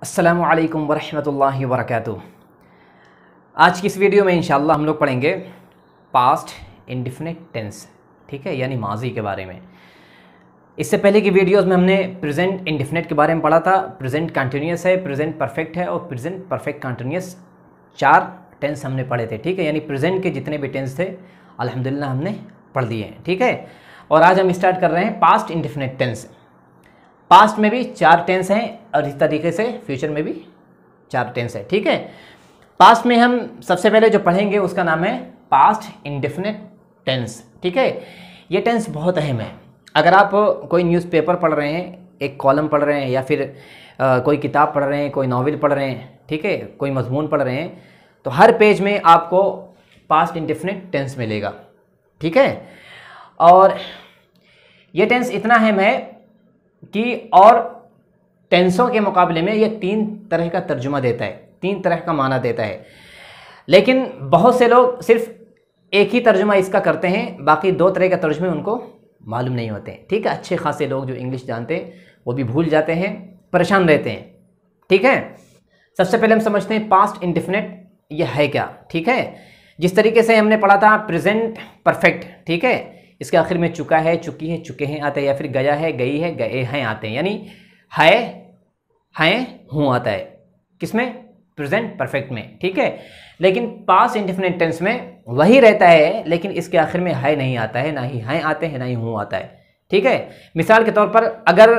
अस्सलामु अलैकुम वरहमतुल्लाहि वबरकातुहू। आज की इस वीडियो में इंशाअल्लाह हम लोग पढ़ेंगे पास्ट इंडेफिनिट टेंस, ठीक है, यानी माजी के बारे में। इससे पहले की वीडियोस में हमने प्रेजेंट इंडेफिनिट के बारे में पढ़ा था। प्रेजेंट कंटिन्यूस है, प्रेजेंट परफेक्ट है और प्रेजेंट परफेक्ट कंटिन्यूस, 4 टेंस हमने पढ़े थे, ठीक है। यानी प्रेजेंट के जितने भी टेंस थे अल्हम्दुलिल्लाह हमने पढ़ लिए हैं, ठीक है। और आज हम स्टार्ट कर रहे हैं पास्ट इंडेफिनिट टेंस। पास्ट में भी 4 टेंस हैं और इस तरीके से फ्यूचर में भी 4 टेंस है, ठीक है। पास्ट में हम सबसे पहले जो पढ़ेंगे उसका नाम है पास्ट इंडेफिनिट टेंस, ठीक है। ये टेंस बहुत अहम है। अगर आप कोई न्यूज़पेपर पढ़ रहे हैं, एक कॉलम पढ़ रहे हैं या फिर कोई किताब पढ़ रहे हैं, कोई नॉवेल पढ़ रहे हैं, ठीक है, कोई मजमून पढ़ रहे हैं, तो हर पेज में आपको पास्ट इंडेफिनिट टेंस मिलेगा, ठीक है। और ये टेंस इतना अहम है कि और टेंसों के मुकाबले में ये 3 तरह का तर्जुमा देता है, 3 तरह का माना देता है। लेकिन बहुत से लोग सिर्फ एक ही तर्जुमा इसका करते हैं, बाकी 2 तरह के तर्जुमे उनको मालूम नहीं होते हैं, ठीक है। अच्छे खासे लोग जो इंग्लिश जानते हैं वो भी भूल जाते हैं, परेशान रहते हैं, ठीक है। सबसे पहले हम समझते हैं पास्ट इंडेफिनिट ये है क्या, ठीक है। जिस तरीके से हमने पढ़ा था प्रेजेंट परफेक्ट, ठीक है, इसके आखिर में चुका है, चुकी है, चुके हैं आते हैं, या फिर गया है, गई है, गए हैं आते हैं। यानी है, हैं, हूँ आता है, किसमें? प्रेजेंट परफेक्ट में, ठीक है। लेकिन पास्ट इंडेफिनिट टेंस में वही रहता है, लेकिन इसके आखिर में है नहीं आता है, ना ही हैं आते हैं, ना ही हूँ आता है, ठीक है। मिसाल के तौर पर अगर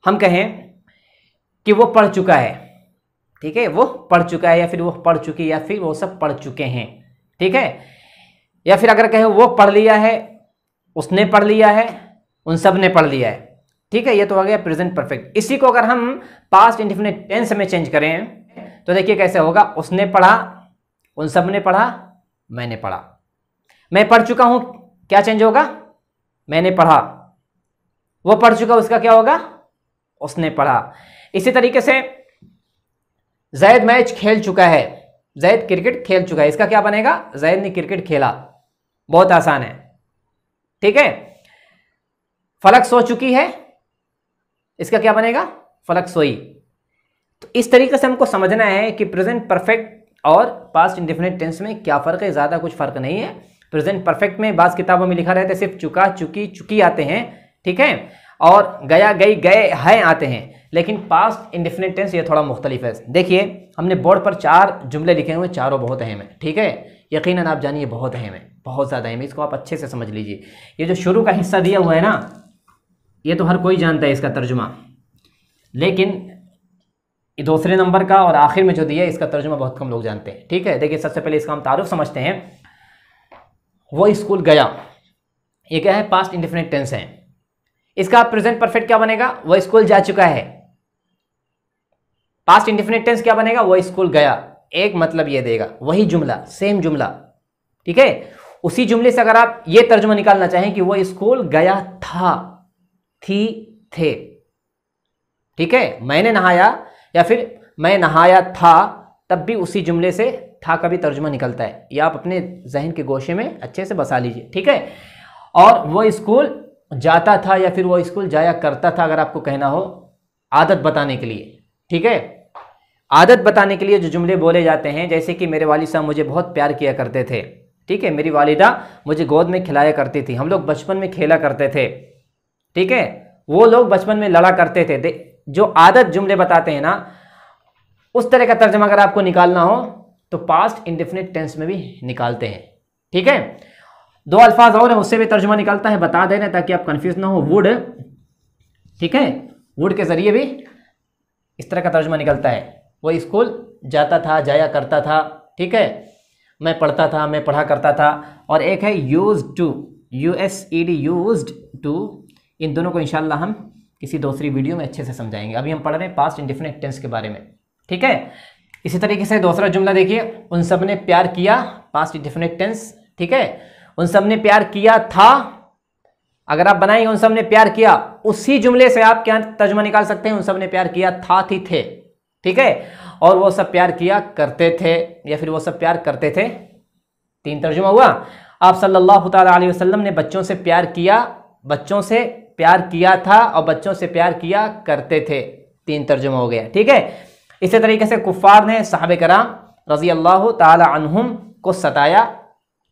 हम कहें कि वो पढ़ चुका है, ठीक है, वो पढ़ चुका है, या फिर वो पढ़ चुकी, या फिर वो सब पढ़ चुके हैं, ठीक है। या फिर अगर कहें वो पढ़ लिया है, उसने पढ़ लिया है, उन सब ने पढ़ लिया है, ठीक है। ये तो हो गया प्रेजेंट परफेक्ट। इसी को अगर हम पास्ट इंडेफिनिट टेंस में चेंज करें तो देखिए कैसे होगा। उसने पढ़ा, उन सब ने पढ़ा, मैंने पढ़ा। मैं पढ़ चुका हूं, क्या चेंज होगा? मैंने पढ़ा। वो पढ़ चुका, उसका क्या होगा? उसने पढ़ा। इसी तरीके से जैद मैच खेल चुका है, जैद क्रिकेट खेल चुका है, इसका क्या बनेगा? जैद ने क्रिकेट खेला। बहुत आसान है, ठीक है। फलक सो चुकी है, इसका क्या बनेगा? फलक सोई। तो इस तरीके से हमको समझना है कि प्रेजेंट परफेक्ट और पास्ट इंडेफिनिट टेंस में क्या फ़र्क है। ज़्यादा कुछ फ़र्क नहीं है। प्रेजेंट परफेक्ट में बाज़ किताबों में लिखा रहता है सिर्फ चुका, चुकी, चुकी आते हैं, ठीक है, और गया, गई, गए, हैं आते हैं। लेकिन पास्ट इंडेफिनिट टेंस ये थोड़ा मुख्तलिफ है। देखिए हमने बोर्ड पर 4 जुमले लिखे हुए, चारों बहुत अहम है, ठीक है। यकीनन आप जानिए बहुत अहम है, बहुत ज़्यादा अहम है, इसको आप अच्छे से समझ लीजिए। ये जो शुरू का हिस्सा दिया हुआ है ना, ये तो हर कोई जानता है इसका तर्जुमा, लेकिन दूसरे नंबर का और आखिर में जो दिया है इसका तर्जुमा बहुत कम लोग जानते हैं, ठीक है। देखिए सबसे पहले इसका हम तारुफ समझते हैं। वो स्कूल गया, ये क्या है? पास्ट इंडेफिनिट टेंस है। इसका प्रेजेंट परफेक्ट क्या बनेगा? वो स्कूल जा चुका है। पास्ट इंडेफिनिट टेंस क्या बनेगा? वो स्कूल गया। एक मतलब ये देगा, वही जुमला, सेम जुमला, ठीक है। उसी जुमले से अगर आप ये तर्जुमा निकालना चाहें कि वो स्कूल गया था, थी, थे, ठीक है। मैंने नहाया या फिर मैं नहाया था, तब भी उसी जुमले से था का भी तर्जुमा निकलता है। ये आप अपने जहन के गोशे में अच्छे से बसा लीजिए, ठीक है। और वो स्कूल जाता था या फिर वो स्कूल जाया करता था, अगर आपको कहना हो आदत बताने के लिए, ठीक है। आदत बताने के लिए जो जुमले बोले जाते हैं, जैसे कि मेरे वालिद साहब मुझे बहुत प्यार किया करते थे, ठीक है, मेरी वालिदा मुझे गोद में खिलाया करती थी, हम लोग बचपन में खेला करते थे, ठीक है, वो लोग बचपन में लड़ा करते थे। जो आदत जुमले बताते हैं ना, उस तरह का तर्जुमा अगर आपको निकालना हो तो पास्ट इंडेफिनिट टेंस में भी निकालते हैं, ठीक है। 2 अल्फाज और हैं, उससे भी तर्जुमा निकलता है, बता दे रहे ताकि आप कंफ्यूज ना हो। वुड, ठीक है, वुड के जरिए भी इस तरह का तर्जुमा निकलता है। वो स्कूल जाता था, जाया करता था, ठीक है। मैं पढ़ता था, मैं पढ़ा करता था। और एक है used to, USED, used to. इन दोनों को इंशाल्लाह हम किसी दूसरी वीडियो में अच्छे से समझाएंगे। अभी हम पढ़ रहे हैं पास्ट इंडेफिनिट टेंस के बारे में, ठीक है। इसी तरीके से दूसरा जुमला देखिए, उन सब ने प्यार किया, पास्ट इंडेफिनिट टेंस, ठीक है। उन सब ने प्यार किया था, अगर आप बनाएंगे उन सब ने प्यार किया, उसी जुमले से आप क्या तर्जुमा निकाल सकते हैं? उन सब ने प्यार किया था, थी, थे, ठीक है। और वो सब प्यार किया करते थे, या फिर वो सब प्यार करते थे। 3 तर्जुमा हुआ। आप सल्लल्लाहु तआला अलैहि वसल्लम ने बच्चों से प्यार किया, बच्चों से प्यार किया था और बच्चों से प्यार किया करते थे, तीन तर्जुमा हो गया। ठीक है, इसी तरीके से कुफ़ार ने सहाबे कराम रज़ी अल्लाह ताला अन्हुम को सताया,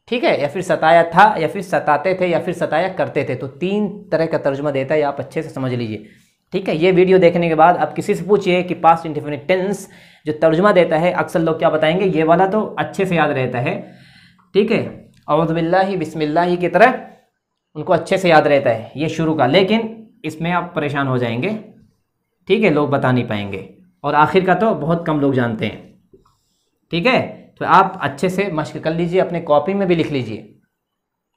ठीक है, या फिर सताया था, या फिर सताते थे, या फिर सताया करते थे। तो तीन तरह का तर्जुमा देता है, आप अच्छे से समझ लीजिए। ठीक है, ये वीडियो देखने के बाद आप किसी से पूछिए कि पास्ट इंडेफिनिट टेंस जो तर्जुमा देता है, अक्सर लोग क्या बताएंगे, ये वाला तो अच्छे से याद रहता है। ठीक है, औज़ु बिल्लाहि बिस्मिल्लाहि की तरह उनको अच्छे से याद रहता है ये शुरू का, लेकिन इसमें आप परेशान हो जाएंगे। ठीक है, लोग बता नहीं पाएंगे, और आखिर का तो बहुत कम लोग जानते हैं। ठीक है, तो आप अच्छे से मश्क कर लीजिए, अपने कॉपी में भी लिख लीजिए।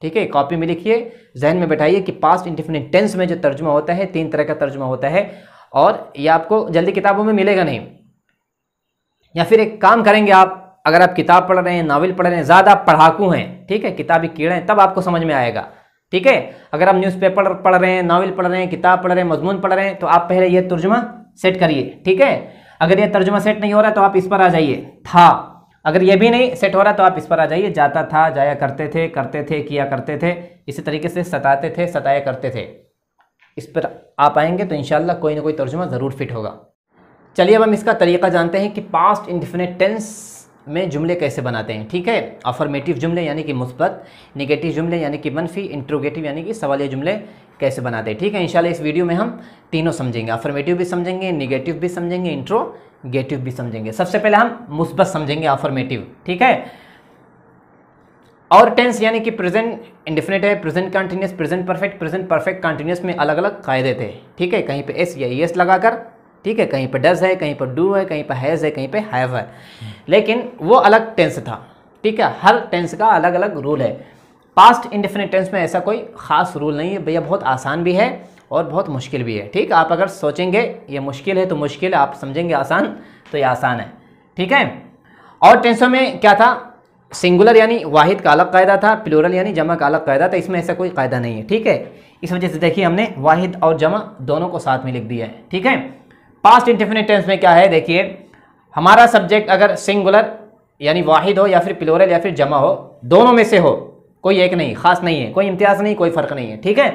ठीक है, कॉपी में लिखिए, जहन में बैठाइए कि पास्ट इंडेफिनिट टेंस में जो तर्जुमा होता है, तीन तरह का तर्जुमा होता है, और ये आपको जल्दी किताबों में मिलेगा नहीं। या फिर एक काम करेंगे आप, अगर आप किताब पढ़ रहे हैं, नावल पढ़ रहे हैं, ज़्यादा पढ़ाकू हैं, ठीक है, किताबी कीड़े हैं, तब आपको समझ में आएगा। ठीक है, अगर आप न्यूज़पेपर पढ़ रहे हैं, नावल पढ़ रहे हैं, किताब पढ़ रहे हैं, मजमून पढ़ रहे हैं, तो आप पहले ये तर्जुमा सेट करिए। ठीक है, अगर ये तर्जुमा सेट नहीं हो रहा तो आप इस पर आ जाइए, था। अगर ये भी नहीं सेट हो रहा तो आप इस पर आ जाइए, जाता था, जाया करते थे, किया करते थे, इसी तरीके से सताते थे, सताया करते थे। इस पर आप आएंगे तो इंशाल्लाह कोई ना कोई तर्जुमा ज़रूर फिट होगा। चलिए अब हम इसका तरीका जानते हैं कि पास्ट इंडेफिनिट टेंस में जुमले कैसे बनाते हैं। ठीक है, अफर्मेटिव जुमले यानी कि मुस्बत, नेगेटिव जुमले यानी कि मनफी, इंट्रोगेटिव यानी कि सवालिया जुमले कैसे बनाते हैं। ठीक है, इंशाल्लाह इस वीडियो में हम तीनों समझेंगे, अफर्मेटिव भी समझेंगे, नेगेटिव भी समझेंगे, इंट्रोगेटिव भी समझेंगे। सबसे पहले हम मुस्बत समझेंगे, अफर्मेटिव। ठीक है, और टेंस यानी कि प्रेजेंट इंडेफिनिट है, present continuous, present perfect continuous में अलग अलग कायदे थे। ठीक है, कहीं पे एस या एस लगाकर, ठीक है, कहीं पे डज है, कहीं पर डू है, कहीं पर हैज़ है, कहीं पे हैव है, लेकिन वो अलग टेंस था। ठीक है, हर टेंस का अलग अलग रूल है। पास्ट इंडेफिनिट टेंस में ऐसा कोई ख़ास रूल नहीं है भैया, बहुत आसान भी है और बहुत मुश्किल भी है। ठीक, आप अगर सोचेंगे ये मुश्किल है तो मुश्किल है, आप समझेंगे आसान तो ये आसान है। ठीक है, और टेंसों में क्या था, सिंगुलर यानी वाहिद का अलग कायदा था, प्लूरल यानी जमा का अलग कायदा था, इसमें ऐसा कोई कायदा नहीं है। ठीक है, इस वजह से देखिए हमने वाहिद और जमा दोनों को साथ में लिख दिया है। ठीक है, पास्ट इंडेफिनिट टेंस में क्या है, देखिए हमारा सब्जेक्ट अगर सिंगुलर यानी वाहिद हो या फिर प्लूरल या फिर जमा हो, दोनों में से हो, कोई एक नहीं, खास नहीं है, कोई इम्तियाज नहीं, कोई फर्क नहीं है। ठीक है,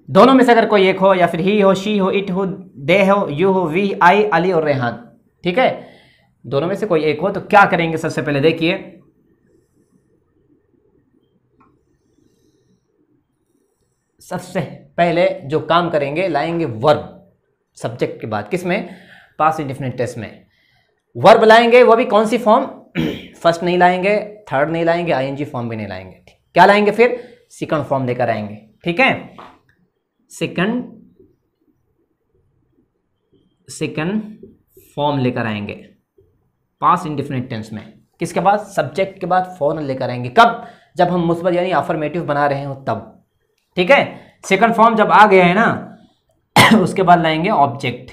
दोनों में से अगर कोई एक हो, या फिर ही हो, शी हो, इट हो, दे हो, यू हो, वी, आई, अली और रेहान, ठीक है, दोनों में से कोई एक हो, तो क्या करेंगे, सबसे पहले देखिए सबसे पहले जो काम करेंगे, लाएंगे वर्ब सब्जेक्ट के बाद, किसमें, पास्ट इंडेफिनिट टेंस में वर्ब लाएंगे। वो भी कौन सी फॉर्म, फर्स्ट नहीं लाएंगे, थर्ड नहीं लाएंगे, आईएनजी फॉर्म भी नहीं लाएंगे। क्या लाएंगे फिर, सेकंड फॉर्म लेकर आएंगे। ठीक है, सेकंड फॉर्म लेकर आएंगे पास्ट इंडेफिनिट टेंस में। किसके बाद, सब्जेक्ट के बाद फौरन लेकर आएंगे। कब, जब हम मुस्बत यानी अफर्मेटिव बना रहे हो तब। ठीक है, सेकंड फॉर्म जब आ गया है ना उसके बाद लाएंगे ऑब्जेक्ट।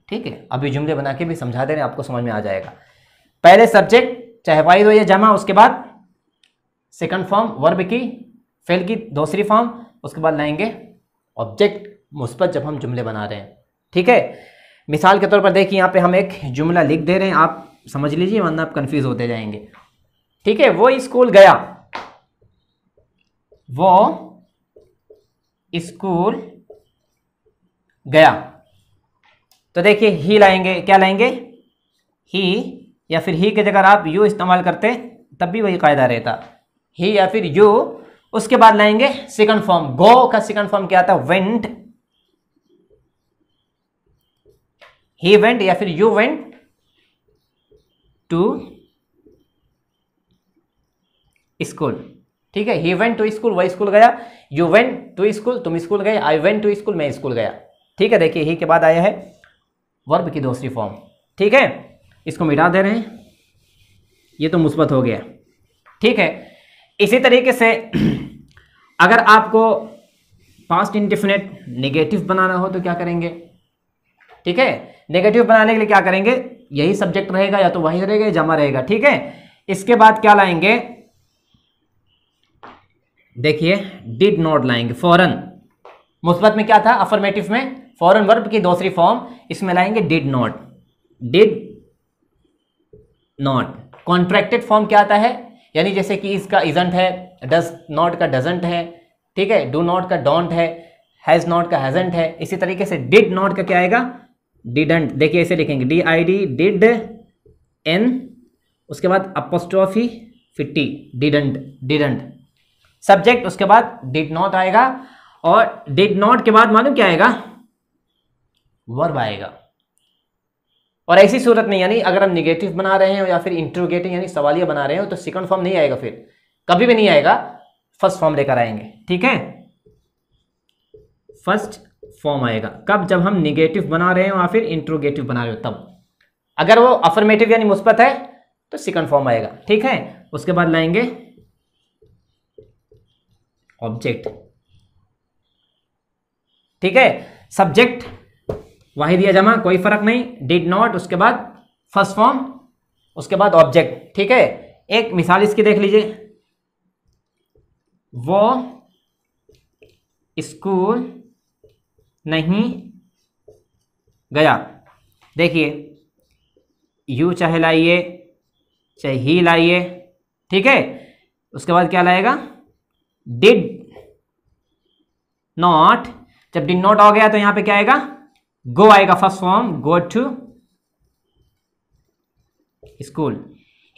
ठीक है, अभी जुमले बना के भी समझा दे रहे हैं, आपको समझ में आ जाएगा। पहले सब्जेक्ट चाहे वाहिद हो या जमा, उसके बाद सेकंड फॉर्म वर्ब की, फेल की दूसरी फॉर्म, उसके बाद लाएंगे ऑब्जेक्ट मुस्बत जब हम जुमले बना रहे हैं। ठीक है, मिसाल के तौर पर देखिए यहाँ पे हम एक जुमला लिख दे रहे हैं, आप समझ लीजिए वरना आप कंफ्यूज होते जाएंगे। ठीक है, वो स्कूल गया, वो स्कूल गया, तो देखिए ही लाएंगे, क्या लाएंगे, ही, या फिर ही की जगह आप यू इस्तेमाल करते तब भी वही कायदा रहता, ही या फिर यू। उसके बाद लाएंगे सेकंड फॉर्म, गो का सेकंड फॉर्म क्या आता, वेंट, ही वेंट या फिर यू वेंट टू स्कूल। ठीक है, ही वेंट टू स्कूल, वह स्कूल गया, यू वेंट टू स्कूल, तुम स्कूल गए, आई वेंट टू स्कूल, मैं स्कूल गया। ठीक है, देखिए ही के बाद आया है वर्ब की दूसरी फॉर्म। ठीक है, इसको मिटा दे रहे हैं, ये तो मुस्बत हो गया। ठीक है, इसी तरीके से अगर आपको पास्ट इंडेफिनिट नेगेटिव बनाना हो तो क्या करेंगे। ठीक है, नेगेटिव बनाने के लिए क्या करेंगे, यही सब्जेक्ट रहेगा, या तो वही रहेगा या जमा रहेगा। ठीक है, इसके बाद क्या लाएंगे, देखिए डिड नॉट लाएंगे, फौरन। मुस्बत में क्या था, अफर्मेटिव में फौरन वर्ब की दूसरी फॉर्म, इसमें लाएंगे did not, did not. Contracted form क्या आता है, यानी जैसे कि इसका इजंट है, डज नॉट का डजंट है, ठीक है, डू नॉट का डोंट है, हैज़ नॉट का हैजंट है। इसी तरीके से डिड नॉट का क्या आएगा, डिडंट। देखिए ऐसे लिखेंगे DID, डिड, N, उसके बाद अपोस्ट्रोफी फिर T, डिडंट, डिडंट। सब्जेक्ट उसके बाद डिड नॉट आएगा, और डिड नॉट के बाद मालूम क्या आएगा, वर्ब आएगा। और ऐसी सूरत में यानी अगर हम निगेटिव बना रहे हैं या फिर इंट्रोगेटिव यानी सवालिया बना रहे हो तो सेकंड फॉर्म नहीं आएगा, फिर कभी भी नहीं आएगा, फर्स्ट फॉर्म लेकर आएंगे। ठीक है, फर्स्ट फॉर्म आएगा कब, जब हम निगेटिव बना रहे हो या फिर इंट्रोगेटिव बना रहे हो तब। अगर वो अफर्मेटिव यानी मुस्बत है तो सेकंड फॉर्म आएगा। ठीक है, उसके बाद लाएंगे ऑब्जेक्ट। ठीक है, सब्जेक्ट वाहिद या जमा कोई फर्क नहीं, डिड नॉट, उसके बाद फर्स्ट फॉर्म, उसके बाद ऑब्जेक्ट। ठीक है, एक मिसाल इसकी देख लीजिए, वो स्कूल नहीं गया। देखिए यू चाहे लाइए चाहे ही लाइए, ठीक है, उसके बाद क्या लाएगा, डिड नॉट। जब डिड नॉट आ गया तो यहां पे क्या आएगा, गो आएगा, first form, go to school.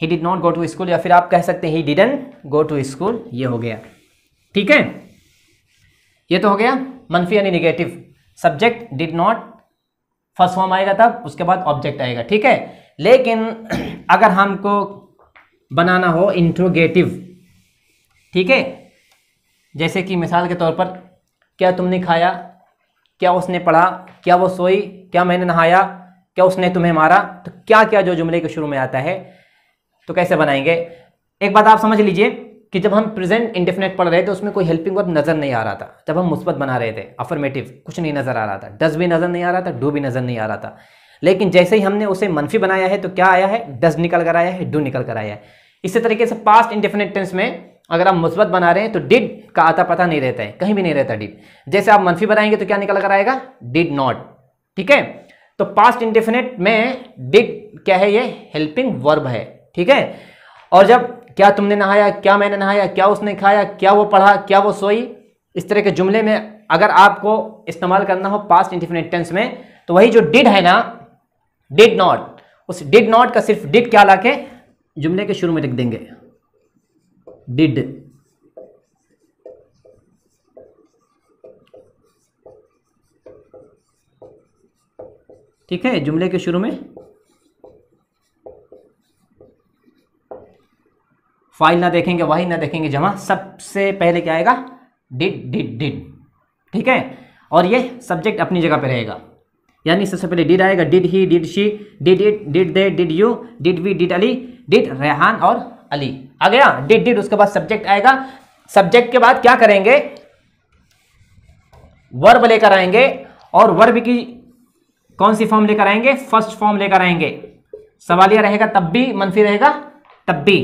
He did not go to school, या फिर आप कह सकते हैं he didn't go to school, ये हो गया। ठीक है, ये तो हो गया मनफी यानी negative. Subject did not, first form आएगा तब, उसके बाद ऑब्जेक्ट आएगा। ठीक है, लेकिन अगर हमको बनाना हो इंट्रोगेटिव, ठीक है, जैसे कि मिसाल के तौर पर, क्या तुमने खाया, क्या उसने पढ़ा, क्या वो सोई, क्या मैंने नहाया, क्या उसने तुम्हें मारा, तो क्या क्या जो जुमले के शुरू में आता है तो कैसे बनाएंगे। एक बात आप समझ लीजिए कि जब हम प्रेजेंट इंडेफिनेट पढ़ रहे थे उसमें कोई हेल्पिंग वर्ब नजर नहीं आ रहा था। जब हम मुस्बत बना रहे थे अफर्मेटिव, कुछ नहीं नजर आ रहा था, डज भी नजर नहीं आ रहा था, डू भी नजर नहीं आ रहा था। लेकिन जैसे ही हमने उसे मनफी बनाया है तो क्या आया है, डज निकल कर आया है, डू निकल कर आया है। इसी तरीके से पास्ट इंडेफिनेट टेंस में अगर आप मुस्बत बना रहे हैं तो डिड का आता पता नहीं रहता है, कहीं भी नहीं रहता डिड। जैसे आप मनफी बनाएंगे तो क्या निकल कर आएगा, डिड नॉट। ठीक है, तो पास्ट इंडेफिनेट में डिड क्या है, ये हेल्पिंग वर्ब है। ठीक है, और जब क्या तुमने नहाया, क्या मैंने नहाया, क्या उसने खाया, क्या वो पढ़ा, क्या वो सोई, इस तरह के जुमले में अगर आपको इस्तेमाल करना हो पास्ट इंडेफिनिट टेंस में तो वही जो डिड है ना, डिड नॉट, उस डिड नॉट का सिर्फ डिड क्या लाके जुमले के शुरू में लिख देंगे, डिड। ठीक है, जुमले के शुरू में फाइल ना देखेंगे, वाही ना देखेंगे, जमा, सबसे पहले क्या आएगा, डिड डिड डिड। ठीक है, और ये सब्जेक्ट अपनी जगह पे रहेगा, यानी सबसे पहले डिड आएगा, did he, did she, did it, did they, did you, did we, did Ali, did Rehan और अली। आ गया डिड डिड, उसके बाद सब्जेक्ट आएगा। सब्जेक्ट के बाद क्या करेंगे, वर्ब लेकर आएंगे, और वर्ब की कौन सी फॉर्म लेकर आएंगे, फर्स्ट फॉर्म लेकर आएंगे। सवालिया रहेगा तब भी, मनफी रहेगा तब भी।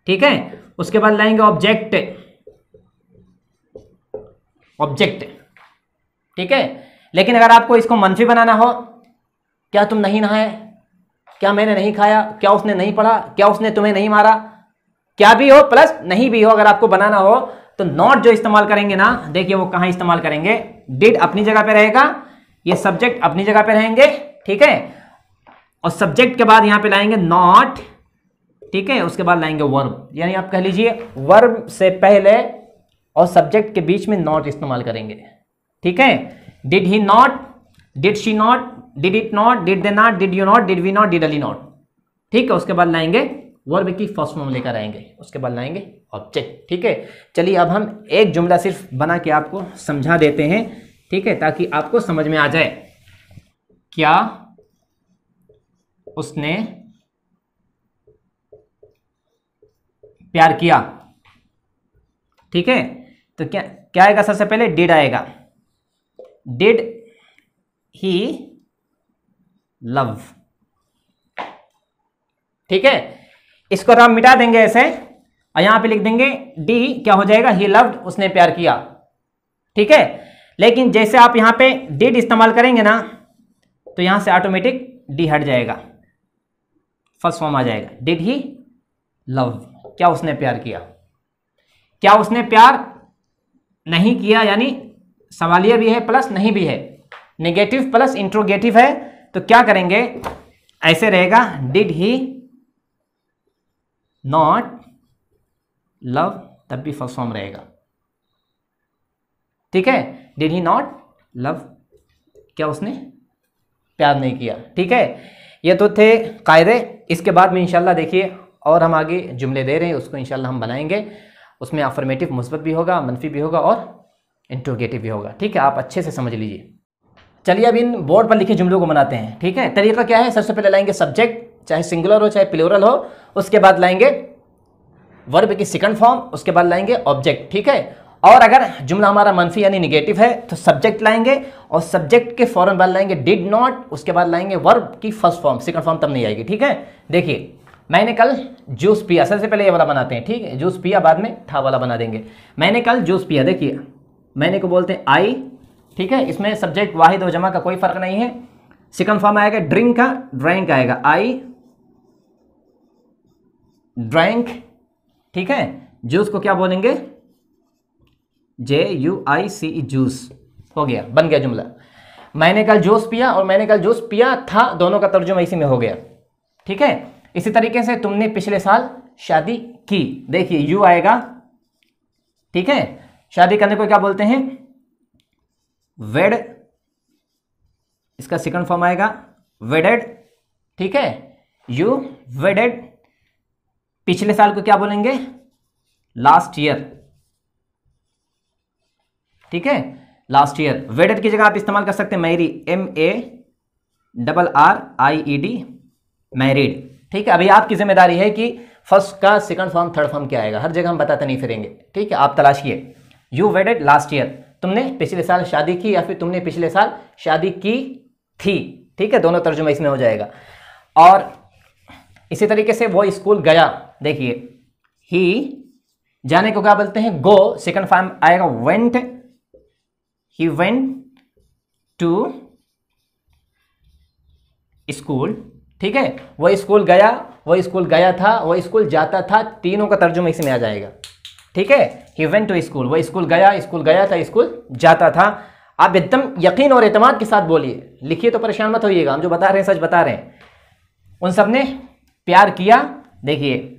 ठीक है, उसके बाद लाएंगे ऑब्जेक्ट, ऑब्जेक्ट। ठीक है, लेकिन अगर आपको इसको मनफी बनाना हो, क्या तुम नहीं नहाए, क्या मैंने नहीं खाया, क्या उसने नहीं पढ़ा, क्या उसने तुम्हें नहीं मारा, क्या भी हो प्लस नहीं भी हो, अगर आपको बनाना हो तो नॉट जो इस्तेमाल करेंगे ना, देखिए वो कहां इस्तेमाल करेंगे, डिड अपनी जगह पे रहेगा, ये सब्जेक्ट अपनी जगह पे रहेंगे। ठीक है, और सब्जेक्ट के बाद यहां पे लाएंगे नॉट। ठीक है, उसके बाद लाएंगे वर्ब, यानी आप कह लीजिए वर्ब से पहले और सब्जेक्ट के बीच में नॉट इस्तेमाल करेंगे। ठीक है, did he not, did she not, did it not, did they not, did you not, did we not, did Ali not. ठीक है, उसके बाद लाएंगे वर्ब की फर्स्ट फॉर्म लेकर आएंगे, उसके बाद लाएंगे ऑब्जेक्ट। ठीक है, चलिए अब हम एक जुमला सिर्फ बना के आपको समझा देते हैं। ठीक है, ताकि आपको समझ में आ जाए। क्या उसने प्यार किया। ठीक है, तो क्या क्या आएगा, सबसे पहले डिड आएगा, डिड ही लव। ठीक है, इसको हम मिटा देंगे ऐसे, और यहां पे लिख देंगे डी, क्या हो जाएगा, ही लव्ड, उसने प्यार किया। ठीक है, लेकिन जैसे आप यहां पे डिड इस्तेमाल करेंगे ना तो यहां से ऑटोमेटिक डी हट जाएगा, फर्स्ट फॉर्म आ जाएगा, डिड ही लव, क्या उसने प्यार किया। क्या उसने प्यार नहीं किया यानी सवालिया भी है प्लस नहीं भी है, नेगेटिव प्लस इंट्रोगेटिव है, तो क्या करेंगे, ऐसे रहेगा डिड ही नॉट लव, तब भी फर्स्ट फॉर्म रहेगा। ठीक है, डिड ही नॉट लव, क्या उसने प्यार नहीं किया। ठीक है, ये तो थे कायदे। इसके बाद में इंशाल्लाह देखिए और हम आगे जुमले दे रहे हैं, उसको इंशाल्लाह हम बनाएंगे। उसमें अफर्मेटिव मुस्बत भी होगा, मनफी भी होगा और इंट्रोगेटिव भी होगा। ठीक है, आप अच्छे से समझ लीजिए। चलिए अब इन बोर्ड पर लिखे जुमलों को बनाते हैं। ठीक है, तरीका क्या है, सबसे पहले लाएंगे सब्जेक्ट, चाहे सिंगुलर हो चाहे प्लूरल हो, उसके बाद लाएंगे वर्ब की सेकंड फॉर्म, उसके बाद लाएंगे ऑब्जेक्ट। ठीक है, और अगर जुमला हमारा मनफी यानी निगेटिव है तो सब्जेक्ट लाएंगे और सब्जेक्ट के फौरन बाद लाएंगे डिड नॉट, उसके बाद लाएंगे वर्ब की फर्स्ट फॉर्म, सेकंड फॉर्म तब नहीं आएगी। ठीक है, देखिए मैंने कल जूस पिया, सबसे पहले ये वाला बनाते हैं। ठीक है, जूस पिया, बाद में था वाला बना देंगे। मैंने कल जूस पिया, देखिए मैंने को बोलते हैं आई। ठीक है, इसमें सब्जेक्ट वाहिद और जमा का कोई फर्क नहीं है। सेकंड फॉर्म आएगा ड्रिंक का, ड्राइंक आएगा, आई ड्राइंक। ठीक है, जूस को क्या बोलेंगे, JUICE, जूस। हो गया, बन गया जुमला। मैंने कल जूस पिया और मैंने कल जूस पिया था, दोनों का तर्जुमा इसी में हो गया। ठीक है, इसी तरीके से तुमने पिछले साल शादी की, देखिए यू आएगा। ठीक है, शादी करने को क्या बोलते हैं, वेड, इसका सेकंड फॉर्म आएगा वेडेड। ठीक है, यू वेडेड। पिछले साल को क्या बोलेंगे, लास्ट ईयर। ठीक है, लास्ट ईयर। वेडेड की जगह आप इस्तेमाल कर सकते हैं मैरी, MARRIED, मैरिड। ठीक है, अभी आपकी जिम्मेदारी है कि फर्स्ट का सेकंड फॉर्म थर्ड फॉर्म क्या आएगा, हर जगह हम बताते नहीं फिरेंगे। ठीक है, आप तलाशिए। यू वेडेड लास्ट ईयर, तुमने पिछले साल शादी की या फिर तुमने पिछले साल शादी की थी। ठीक है, दोनों तर्जुमा इसमें हो जाएगा। और इसी तरीके से वो स्कूल गया, देखिए ही जाने को क्या बोलते हैं, गो, सेकंड फॉर्म आएगा went, he went to school. ठीक है, वो स्कूल गया, वो स्कूल गया था, वो स्कूल जाता था, तीनों का तर्जुमा इसमें आ जाएगा। ठीक है, ही वेंट टू स्कूल, वो स्कूल गया था, स्कूल जाता था। आप एकदम यकीन और एतमाद के साथ बोलिए, लिखिए तो परेशान मत होइएगा, हम जो बता रहे हैं सच बता रहे हैं। उन सब ने प्यार किया, देखिए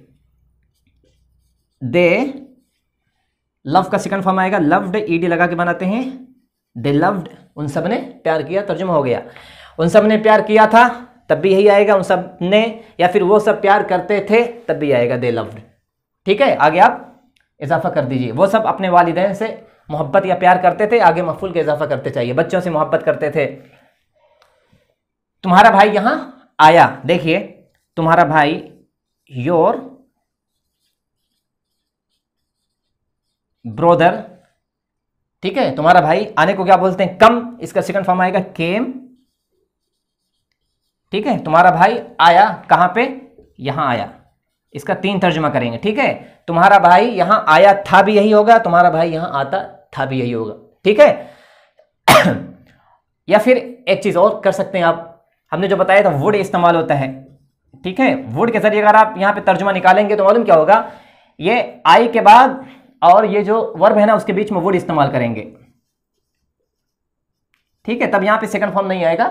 दे, लव का सेकंड फॉर्म आएगा लव्ड, ED लगा के बनाते हैं, दे लव्ड, उन सब ने प्यार किया, तर्जुमा हो गया। उन सब ने प्यार किया था, तब भी यही आएगा, उन सब ने, या फिर वो सब प्यार करते थे, तब भी आएगा दे लव्ड। ठीक है, आगे आप इजाफा कर दीजिए, वो सब अपने वालिदैन से मोहब्बत या प्यार करते थे, आगे मफूल का इजाफा करते चाहिए, बच्चों से मोहब्बत करते थे। तुम्हारा भाई यहां आया, देखिए तुम्हारा भाई, योर ब्रोदर। ठीक है, तुम्हारा भाई आने को क्या बोलते हैं, कम, इसका सेकंड फॉर्म आएगा केम। ठीक है, तुम्हारा भाई आया कहां पे, यहां आया, इसका 3 तर्जुमा करेंगे। ठीक है, तुम्हारा भाई यहां आया था भी यही होगा, तुम्हारा भाई यहां आता था भी यही होगा। ठीक है या फिर एक चीज और कर सकते हैं आप, हमने जो बताया था वुड इस्तेमाल होता है। ठीक है, वुड के जरिए अगर आप यहां पे तर्जुमा निकालेंगे तो मालूम क्या होगा, ये आई के बाद और ये जो वर्ब है ना उसके बीच में वुड इस्तेमाल करेंगे। ठीक है, तब यहां पे सेकंड फॉर्म नहीं आएगा,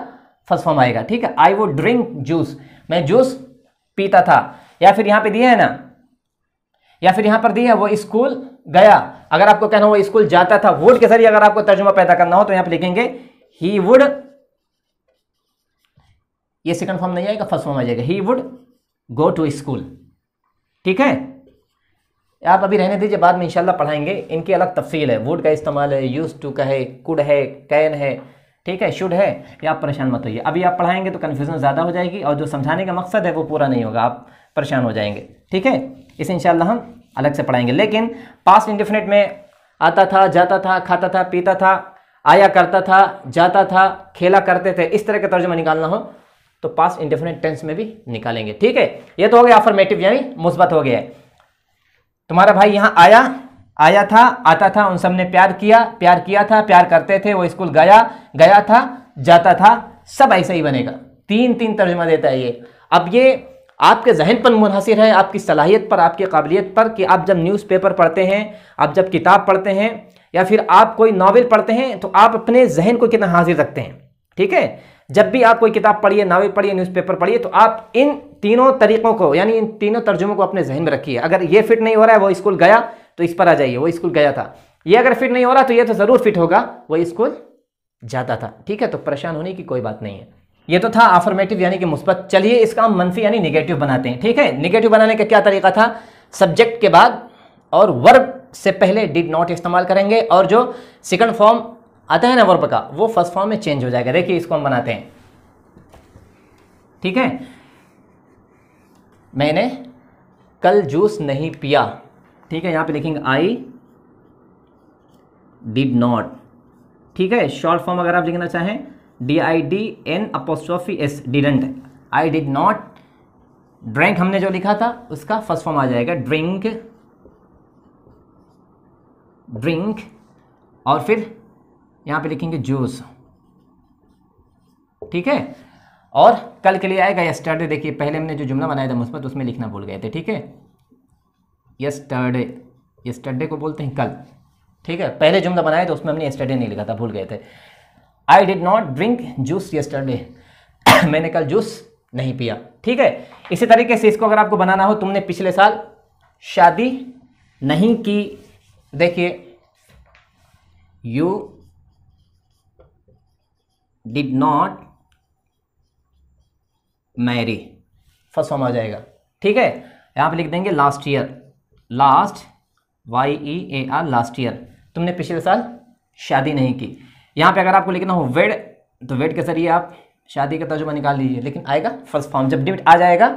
फर्स्ट फॉर्म आएगा। ठीक है, आई वुड ड्रिंक जूस, मैं जूस पीता था। या फिर यहां पे दिया है ना, या फिर यहां पर दिया है वो स्कूल गया, अगर आपको कहना हो वो स्कूल जाता था, वुड के जरिए अगर आपको तर्जुमा पैदा करना हो तो यहां पे लिखेंगे ही वुड, ये सेकंड फॉर्म नहीं आएगा, फर्स्ट फॉर्म आ जाएगा, he would go to school. ठीक है, आप अभी रहने दीजिए, बाद में इंशाल्लाह पढ़ाएंगे, इनकी अलग तफसील है। वुड का इस्तेमाल है, यूज टू का है, कुड है, कैन है, ठीक है, शुड है, या आप परेशान मत होइए। अभी आप पढ़ाएंगे तो कन्फ्यूजन ज़्यादा हो जाएगी और जो समझाने का मकसद है वो पूरा नहीं होगा, आप परेशान हो जाएंगे। ठीक है, इसे इंशाल्लाह हम अलग से पढ़ाएंगे। लेकिन पास्ट इंडेफिनिट में आता था, जाता था, खाता था, पीता था, आया करता था, जाता था, खेला करते थे, इस तरह का तर्जुमा निकालना हो तो पास्ट इंडेफिनिट टेंस में भी निकालेंगे। ठीक है, ये तो हो गया अफर्मेटिव यानी मुस्बत हो गया है। तुम्हारा भाई यहाँ आया था, आता था, उन सब ने प्यार किया था, प्यार करते थे, वो स्कूल गया था, जाता था, सब ऐसा ही बनेगा। 3 तर्जुमा देता है ये। अब ये आपके जहन पर मुनहसिर है, आपकी सलाहियत पर, आपकी काबिलियत पर, कि आप जब न्यूज़पेपर पढ़ते हैं, आप जब किताब पढ़ते हैं या फिर आप कोई नॉवेल पढ़ते हैं तो आप अपने जहन को कितना हाजिर रखते हैं। ठीक है, जब भी आप कोई किताब पढ़िए, नावल पढ़िए, न्यूज़पेपर पढ़िए, तो आप इन तीनों तरीकों को यानी इन तीनों तर्जुमों को अपने जहन में रखिए। अगर ये फिट नहीं हो रहा है, वो स्कूल गया, तो इस पर आ जाइए, वो स्कूल गया था। ये अगर फिट नहीं हो रहा तो ये तो ज़रूर फिट होगा, वो स्कूल जाता था। ठीक है, तो परेशान होने की कोई बात नहीं है। ये तो था अफर्मेटिव यानी कि मुस्बत। चलिए इसका हम मनफी यानी निगेटिव बनाते हैं। ठीक है, निगेटिव बनाने का क्या तरीका था, सब्जेक्ट के बाद और वर्ब से पहले डिड नॉट इस्तेमाल करेंगे, और जो सेकंड फॉर्म आता है ना वर्ब का, वो फर्स्ट फॉर्म में चेंज हो जाएगा। देखिए इसको हम बनाते हैं। ठीक है, मैंने कल जूस नहीं पिया। ठीक है, यहां पे लिखेंगे आई डिड नॉट। ठीक है, शॉर्ट फॉर्म अगर आप लिखना चाहें DIDN_S didn't, I did not. Drink हमने जो लिखा था उसका फर्स्ट फॉर्म आ जाएगा ड्रिंक, ड्रिंक, और फिर यहां पे लिखेंगे जूस। ठीक है, और कल के लिए आएगा यस्टरडे। देखिए पहले हमने जो जुमला बनाया था मुस्बत, उसमें लिखना भूल गए थे। ठीक है, यस्टरडे, यस्टरडे को बोलते हैं कल। ठीक है, पहले जुमला बनाया तो उसमें हमने यस्टरडे नहीं लिखा था, भूल गए थे। I did not drink juice yesterday, मैंने कल जूस नहीं पिया। ठीक है, इसी तरीके से इसको अगर आपको बनाना हो, तुमने पिछले साल शादी नहीं की। देखिए you did not marry, first form आ जाएगा। ठीक है, यहां पे लिख देंगे last year, last YEAR, last year, तुमने पिछले साल शादी नहीं की। यहां पे अगर आपको लिखना हो वेड, तो वेड के जरिए आप शादी का तर्जुमा निकाल लीजिए, लेकिन आएगा फर्स्ट फॉर्म। जब डिड आ जाएगा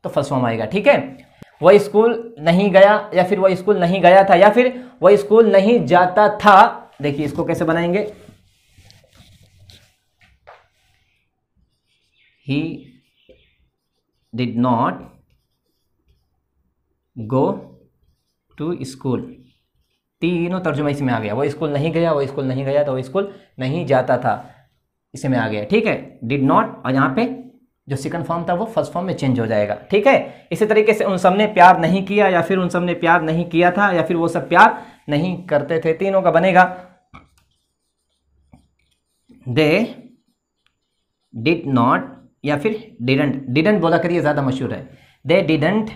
तो फर्स्ट फॉर्म आएगा। ठीक है, वह स्कूल नहीं गया, या फिर वह स्कूल नहीं गया था, या फिर वह स्कूल नहीं जाता था। देखिए इसको कैसे बनाएंगे, he did not go to school. तीनों तर्जुमा इसमें आ गया। वो स्कूल नहीं गया, वो स्कूल नहीं गया, तो वो स्कूल नहीं जाता था, इसमें आ गया। ठीक है, डिड नॉट, और यहाँ पे जो सेकंड फॉर्म था वो फर्स्ट फॉर्म में चेंज हो जाएगा। ठीक है, इसी तरीके से उन सब ने प्यार नहीं किया, या फिर उन सब ने प्यार नहीं किया था, या फिर वो सब प्यार नहीं करते थे। तीनों का बनेगा दे डिड नॉट, या फिर डिडंट। डिडंट बोला करिए, ज़्यादा मशहूर है। They didn't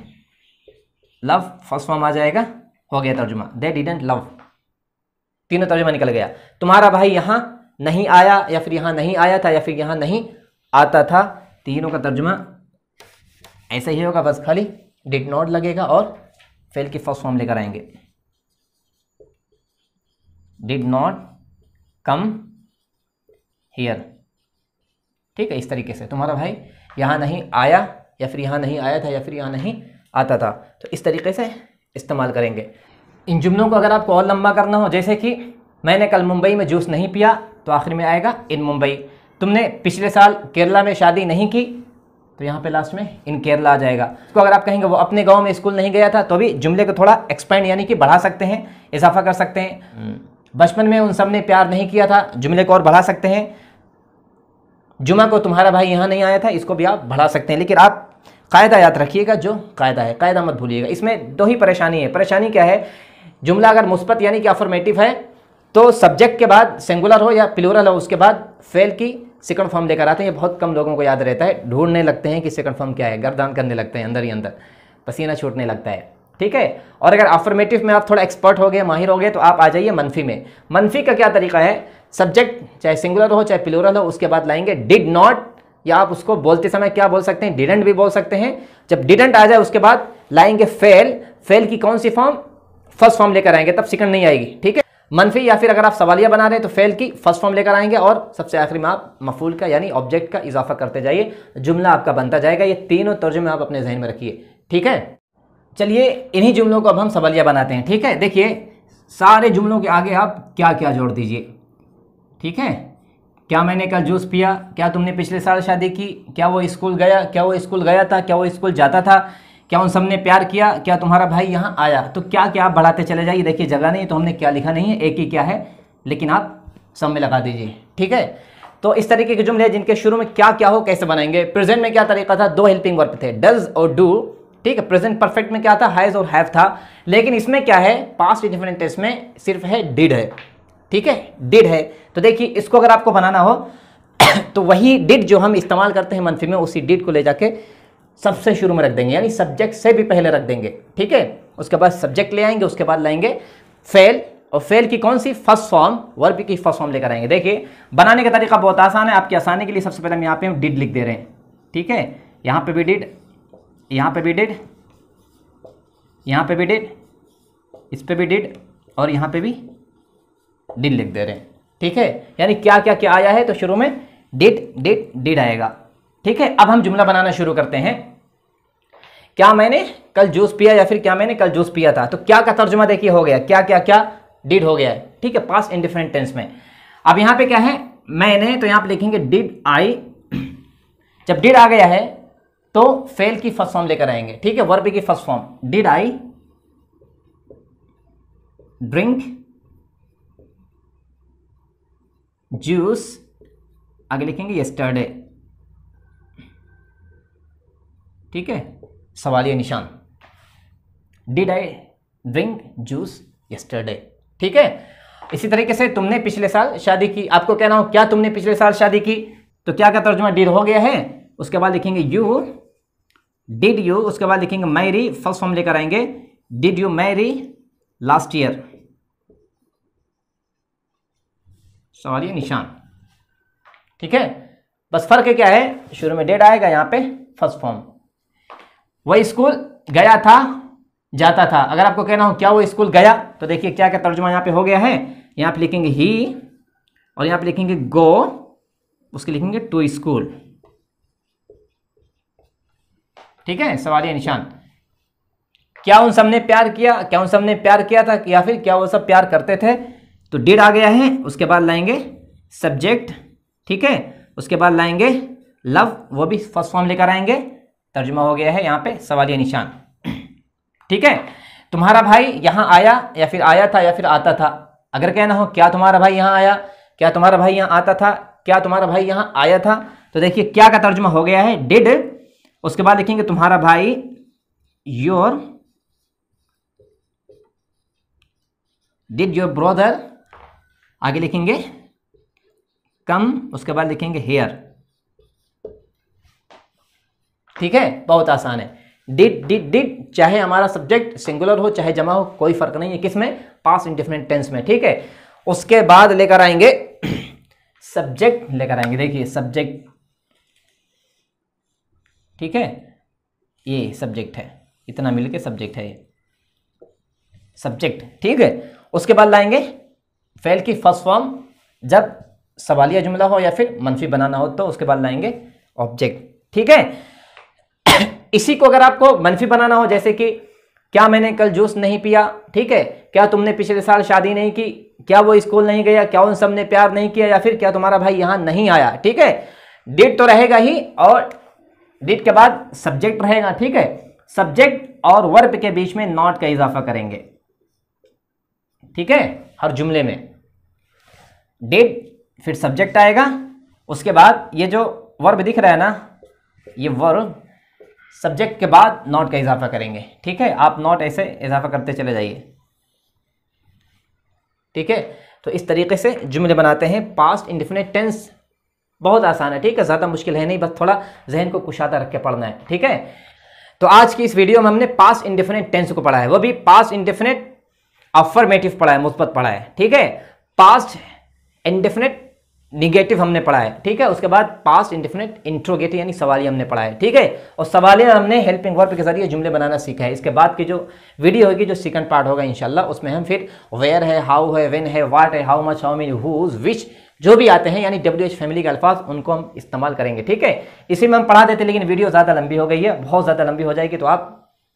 love, first form आ जाएगा, हो गया तर्जुमा, दे डिडंट लव। तीनों तर्जुमा निकल गया। तुम्हारा भाई यहाँ नहीं आया, या फिर यहाँ नहीं आया था, या फिर यहाँ नहीं आता था। तीनों का तर्जुमा ऐसा ही होगा, बस खाली डिड नॉट लगेगा और फेल की फर्स्ट फॉर्म लेकर आएंगे। Did not come here. ठीक है, इस तरीके से तुम्हारा भाई यहाँ नहीं आया, या फिर यहाँ नहीं आया था, या फिर यहाँ नहीं आता था। तो इस तरीके से इस्तेमाल करेंगे। इन जुमलों को अगर आपको और लंबा करना हो, जैसे कि मैंने कल मुंबई में जूस नहीं पिया, तो आखिर में आएगा इन मुंबई। तुमने पिछले साल केरला में शादी नहीं की, तो यहाँ पे लास्ट में इन केरला आ जाएगा। तो अगर आप कहेंगे वो अपने गांव में स्कूल नहीं गया था, तो भी जुमले को थोड़ा एक्सपेंड यानी कि बढ़ा सकते हैं, इजाफा कर सकते हैं। बचपन में उन सब ने प्यार नहीं किया था, जुमले को और बढ़ा सकते हैं। जुमा को तुम्हारा भाई यहाँ नहीं आया था, इसको भी आप बढ़ा सकते हैं। लेकिन आप कायदा याद रखिएगा, जो कायदा है, कायदा मत भूलिएगा। इसमें दो ही परेशानी है। परेशानी क्या है, जुमला अगर मुस्बत यानी कि अफर्मेटिव है, तो सब्जेक्ट के बाद सिंगुलर हो या प्लूरल हो, उसके बाद फेल की सेकंड फॉर्म लेकर आते हैं। ये बहुत कम लोगों को याद रहता है, ढूंढने लगते हैं कि सेकंड फॉर्म क्या है, गर्दान करने लगते हैं अंदर ही अंदर, पसीना छूटने लगता है। ठीक है, और अगर अफर्मेटिव में आप थोड़ा एक्सपर्ट हो गए, माहिर हो गए, तो आप आ जाइए मनफी में। मनफी का क्या तरीका है, सब्जेक्ट चाहे सिंगुलर हो चाहे प्लूरल हो, उसके बाद लाएंगे डिड नॉट, या आप उसको बोलते समय क्या बोल सकते हैं, डिडंट भी बोल सकते हैं। जब डिडंट आ जाए उसके बाद लाएंगे फेल। फेल की कौन सी फॉर्म, फर्स्ट फॉर्म लेकर आएंगे, तब सेकंड नहीं आएगी। ठीक है, मनफी या फिर अगर आप सवालिया बना रहे हैं तो फेल की फर्स्ट फॉर्म लेकर आएंगे, और सबसे आखिरी में आप मफूल का यानी ऑब्जेक्ट का इजाफा करते जाइए, जुमला आपका बनता जाएगा। ये तीनों तर्जुमे आप अपने जहन में रखिए। ठीक है, चलिए इन्हीं जुमलों को अब हम सवालिया बनाते हैं। ठीक है, देखिए सारे जुमलों के आगे आप क्या क्या जोड़ दीजिए। ठीक है, क्या मैंने कल जूस पिया, क्या तुमने पिछले साल शादी की, क्या वो स्कूल गया, क्या वो स्कूल गया था, क्या वो स्कूल जाता था, क्या उन सब ने प्यार किया, क्या तुम्हारा भाई यहाँ आया। तो क्या क्या आप बढ़ाते चले जाइए। देखिए जगह नहीं तो हमने क्या लिखा नहीं है, एक ही क्या है, लेकिन आप सब में लगा दीजिए। ठीक है, तो इस तरीके के जुमले जिनके शुरू में क्या क्या हो, कैसे बनाएंगे। प्रेजेंट में क्या तरीका था, दो हेल्पिंग वर्ब थे, डज और डू। ठीक है। प्रेजेंट परफेक्ट में क्या था, हैज और हैव था, लेकिन इसमें क्या है, पास्ट इंडेफिनिट टेंस में सिर्फ है डिड है, ठीक है, डिड है। तो देखिए इसको अगर आपको बनाना हो तो वही डिड जो हम इस्तेमाल करते हैं मनफी में, उसी डिड को ले जाके सबसे शुरू में रख देंगे, यानी सब्जेक्ट से भी पहले रख देंगे, ठीक है। उसके बाद सब्जेक्ट ले आएंगे, उसके बाद लाएंगे फेल, और फेल की कौन सी, फर्स्ट फॉर्म, वर्ब की फर्स्ट फॉर्म लेकर आएंगे। देखिए बनाने का तरीका बहुत आसान है, आपकी आसानी के लिए सबसे पहले हम यहाँ पे डिड लिख दे रहे हैं, ठीक है। यहाँ पे भी डिड, यहाँ पे भी डिड, यहाँ पे भी डिड, इस पे भी डिड, और यहाँ पे भी डिड लिख दे रहे हैं, ठीक है। यानी क्या क्या क्या आया है, तो शुरू में डिड डिड डिड आएगा, ठीक है। अब हम जुमला बनाना शुरू करते हैं। क्या मैंने कल जूस पिया, या फिर क्या मैंने कल जूस पिया था। तो क्या का तर्जुमा देखिए हो गया, क्या क्या क्या, डिड हो गया है, ठीक है, पास्ट इंडिफरेंट टेंस में। अब यहाँ पे क्या है, मैंने, तो यहाँ पे लिखेंगे डिड आई। जब डिड आ गया है तो फेल की फर्स्ट फॉर्म लेकर आएंगे, ठीक है, वर्ब की first form, did I drink juice, आगे लिखेंगे यस्टरडे, ठीक है, सवालिया निशान, did I drink juice yesterday, ठीक है। इसी तरीके से तुमने पिछले साल शादी की, आपको कहना हो क्या तुमने पिछले साल शादी की, तो क्या का तर्जुमा डिड हो गया है। उसके बाद लिखेंगे यू, डिड यू, उसके बाद लिखेंगे मैरी, फर्स्ट फॉर्म लेकर आएंगे, did you Mary last year, सवालिया निशान, ठीक है। बस फर्क क्या है, शुरू में डिड आएगा, यहाँ पे फर्स्ट फॉर्म। वह स्कूल गया था, जाता था। अगर आपको कहना हो क्या वो स्कूल गया, तो देखिए क्या क्या तर्जुमा यहाँ पे हो गया है। यहाँ पे लिखेंगे ही, और यहाँ पे लिखेंगे गो, उसके लिखेंगे टू स्कूल, ठीक है, सवालिया निशान। क्या उन सबने प्यार किया, क्या उन सबने प्यार किया था, या फिर क्या वो सब प्यार करते थे। तो डिड आ गया है, उसके बाद लाएंगे सब्जेक्ट, ठीक है, उसके बाद लाएंगे लव, वो भी फर्स्ट फॉर्म लेकर आएंगे, तर्जुमा हो गया है यहाँ पे सवालिया निशान, ठीक है। तुम्हारा भाई यहाँ आया, या फिर आया था, या फिर आता था। अगर कहना हो क्या तुम्हारा भाई यहाँ आया, क्या तुम्हारा भाई यहाँ आता था, क्या तुम्हारा भाई यहाँ आया था, तो देखिए क्या का तर्जुमा हो गया है डिड, उसके बाद लिखेंगे तुम्हारा भाई योर, डिड योर ब्रदर, आगे लिखेंगे कम, उसके बाद लिखेंगे हेयर, ठीक है, बहुत आसान है। डिड डिड डिड, चाहे हमारा सब्जेक्ट सिंगुलर हो चाहे जमा हो, कोई फर्क नहीं है, किसमें, पास्ट इंडेफिनिट टेंस में, ठीक है। उसके बाद लेकर आएंगे सब्जेक्ट, लेकर आएंगे, देखिए सब्जेक्ट, ठीक है, ये सब्जेक्ट है, इतना मिलके सब्जेक्ट है ये सब्जेक्ट, ठीक है। उसके बाद लाएंगे फेल की फर्स्ट फॉर्म, जब सवालिया जुमला हो या फिर मनफी बनाना हो तो उसके बाद लाएंगे ऑब्जेक्ट, ठीक है। इसी को अगर आपको मनफी बनाना हो, जैसे कि क्या मैंने कल जूस नहीं पिया, ठीक है, क्या तुमने पिछले साल शादी नहीं की, क्या वो स्कूल नहीं गया, क्या उन सब ने प्यार नहीं किया, या फिर क्या तुम्हारा भाई यहां नहीं आया, ठीक है। डिड तो रहेगा ही, और डिड के बाद सब्जेक्ट रहेगा, ठीक है। सब्जेक्ट और वर्ब के बीच में नॉट का इजाफा करेंगे, ठीक है, हर जुमले में डिड, फिर सब्जेक्ट आएगा, उसके बाद ये जो वर्ब दिख रहा है ना, ये वर्ब सब्जेक्ट के बाद नॉट का इजाफा करेंगे, ठीक है। आप नॉट ऐसे इजाफा करते चले जाइए, ठीक है। तो इस तरीके से जुमले बनाते हैं पास्ट इंडेफिनिट टेंस। बहुत आसान है, ठीक है, ज़्यादा मुश्किल है नहीं, बस थोड़ा जहन को कुशादा रख के पढ़ना है, ठीक है। तो आज की इस वीडियो में हमने पास्ट इंडेफिनिट टेंस को पढ़ा है, वो भी पास्ट इंडेफिनिट अफर्मेटिव पढ़ा है, मुस्बत पढ़ा है, ठीक है। पास्ट इंडेफिनिट निगेटिव हमने पढ़ा है, ठीक है। उसके बाद पास्ट इंडेफिनिट इंट्रोगेटिव यानी सवालिया हमने पढ़ा है, ठीक है। और सवालिया हमने हेल्पिंग वर्ब के जरिए जुमले बनाना सीखा है। इसके बाद की जो वीडियो होगी, जो सेकंड पार्ट होगा इंशाल्लाह, उसमें हम फिर वेयर है, हाउ है, व्हेन है, व्हाट है, how much, how many, whose, which, जो भी आते हैं यानी WH फैमिली के अल्फाज, उनको हम इस्तेमाल करेंगे, ठीक है। इसी में हम पढ़ा देते, लेकिन वीडियो ज़्यादा लंबी हो गई है, बहुत ज़्यादा लंबी हो जाएगी तो आप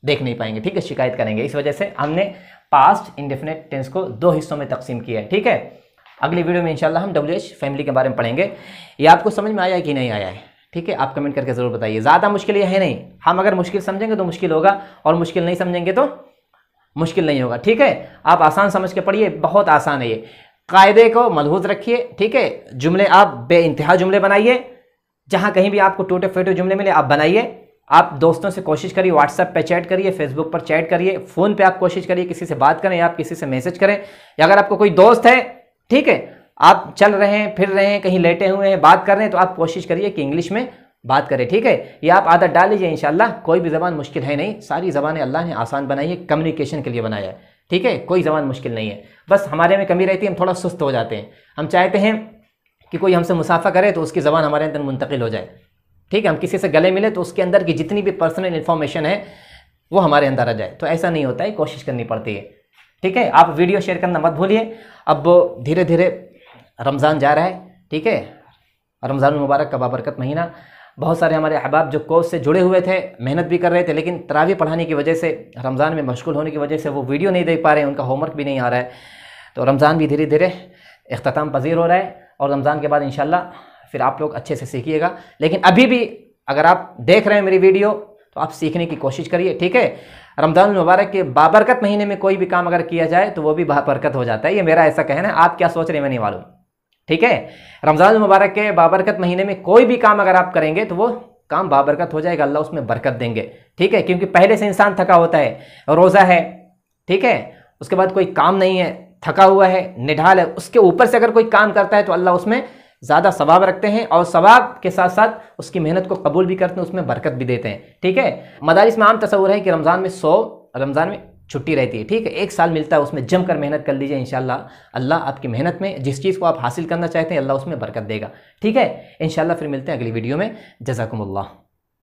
देख नहीं पाएंगे, ठीक है, शिकायत करेंगे। इस वजह से हमने पास्ट इंडेफिनिट टेंस को 2 हिस्सों में तकसीम किया है, ठीक है। अगली वीडियो में इंशाल्लाह हम WH फैमिली के बारे में पढ़ेंगे। ये आपको समझ में आया है कि नहीं आया है, ठीक है, आप कमेंट करके ज़रूर बताइए। ज़्यादा मुश्किल ये है नहीं, हम अगर मुश्किल समझेंगे तो मुश्किल होगा, और मुश्किल नहीं समझेंगे तो मुश्किल नहीं होगा, ठीक है। आप आसान समझ के पढ़िए, बहुत आसान है ये। कायदे को मलहूज रखिए, ठीक है। जुमले आप बेइंतहा जुमले बनाइए, जहाँ कहीं भी आपको टूटे फूटे जुमले मिले आप बनाइए, आप दोस्तों से कोशिश करिए, व्हाट्सएप पे चैट करिए, फेसबुक पर चैट करिए, फ़ोन पे आप कोशिश करिए किसी से बात करें या आप किसी से मैसेज करें। या अगर आपको कोई दोस्त है, ठीक है, आप चल रहे हैं, फिर रहे हैं, कहीं लेटे हुए हैं, बात कर रहे हैं, तो आप कोशिश करिए कि इंग्लिश में बात करें, ठीक है। ये आप आदत डाल लीजिए इंशाल्लाह। कोई भी ज़बान मुश्किल है नहीं, सारी ज़बानें अल्लाह ने आसान बनाई है, कम्युनिकेशन के लिए बनाया है, ठीक है। कोई ज़बान मुश्किल नहीं है, बस हमारे में कमी रहती है, हम थोड़ा सुस्त हो जाते हैं। हम चाहते हैं कि कोई हमसे मुसाफा करे तो उसकी ज़बान हमारे अंदर मुंतकिल हो जाए, ठीक है। हम किसी से गले मिले तो उसके अंदर की जितनी भी पर्सनल इन्फॉर्मेशन है वो हमारे अंदर आ जाए, तो ऐसा नहीं होता है, कोशिश करनी पड़ती है, ठीक है। आप वीडियो शेयर करना मत भूलिए। अब धीरे धीरे रमज़ान जा रहा है, ठीक है। रमज़ान मुबारक का बाबरकत महीना। बहुत सारे हमारे अहबाब जो कोर्स से जुड़े हुए थे, मेहनत भी कर रहे थे, लेकिन तरावी पढ़ाने की वजह से, रमज़ान में मशगूल होने की वजह से वो वीडियो नहीं देख पा रहे हैं, उनका होमवर्क भी नहीं आ रहा है। तो रमज़ान भी धीरे धीरे इख्तिताम पज़ीर हो रहा है और रमज़ान के बाद इंशाल्लाह फिर आप लोग अच्छे से सीखिएगा। लेकिन अभी भी अगर आप देख रहे हैं मेरी वीडियो तो आप सीखने की कोशिश करिए, ठीक है। रमज़ान मुबारक के बाबरकत महीने में कोई भी काम अगर किया जाए तो वो भी बाबरकत हो जाता है, ये मेरा ऐसा कहना है। आप क्या सोच रहे हैं मैं नहीं मालूम, ठीक है। रमज़ान मुबारक के बाबरकत महीने में कोई भी काम अगर आप करेंगे तो वो काम बाबरकत हो जाएगा, अल्लाह उसमें बरकत देंगे, ठीक है। क्योंकि पहले से इंसान थका होता है, रोज़ा है, ठीक है, उसके बाद कोई काम नहीं है, थका हुआ है, निढाल है, उसके ऊपर से अगर कोई काम करता है तो अल्लाह उसमें ज़्यादा सवाब रखते हैं और सवाब के साथ साथ उसकी मेहनत को कबूल भी करते हैं, उसमें बरकत भी देते हैं, ठीक है। मदारिस में आम तस्वुर है कि रमज़ान में छुट्टी रहती है, ठीक है। 1 साल मिलता है, उसमें जमकर मेहनत कर लीजिए, इंशाल्लाह अल्लाह आपकी मेहनत में जिस चीज़ को आप हासिल करना चाहते हैं अल्लाह उसमें बरकत देगा, ठीक है। इंशाल्लाह फिर मिलते हैं अगली वीडियो में। जज़ाकुमुल्लाह।